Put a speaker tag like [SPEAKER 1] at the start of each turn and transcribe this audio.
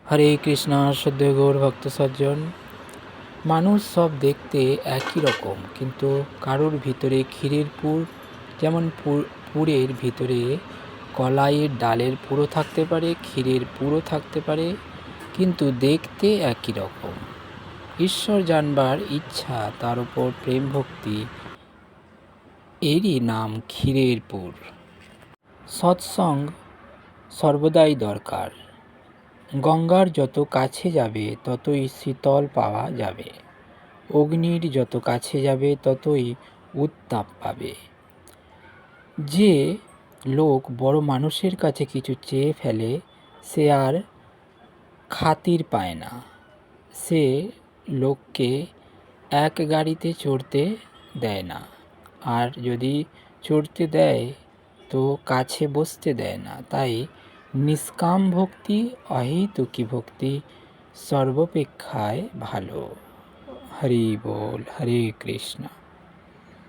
[SPEAKER 1] হরে কৃষ্ণা সদ্য গৌর ভক্ত সজ্জন। মানুষ সব দেখতে একই রকম, কিন্তু কারোর ভিতরে ক্ষীরের পুর, যেমন পুরের ভিতরে কলাইয়ের ডালের পুরো থাকতে পারে, ক্ষীরের পুরো থাকতে পারে, কিন্তু দেখতে একই রকম। ঈশ্বর জানবার ইচ্ছা, তার উপর প্রেম ভক্তি, এরই নাম ক্ষীরের পুর। সৎসঙ্গ সর্বদাই দরকার। গঙ্গার যত কাছে যাবে ততই শীতল পাওয়া যাবে, অগ্নির যত কাছে যাবে ততই উত্তাপ পাবে। যে লোক বড় মানুষের কাছে কিছু চেয়ে ফেলে, সে আর খাতির পায় না। সে লোককে এক গাড়িতে চড়তে দেয় না, আর যদি চড়তে দেয় তো কাছে বসতে দেয় না। তাই নিষ্কাম ভক্তি, অহেতুকী ভক্তি সর্বাপেক্ষায় ভালো। হরি বল, হরে কৃষ্ণ।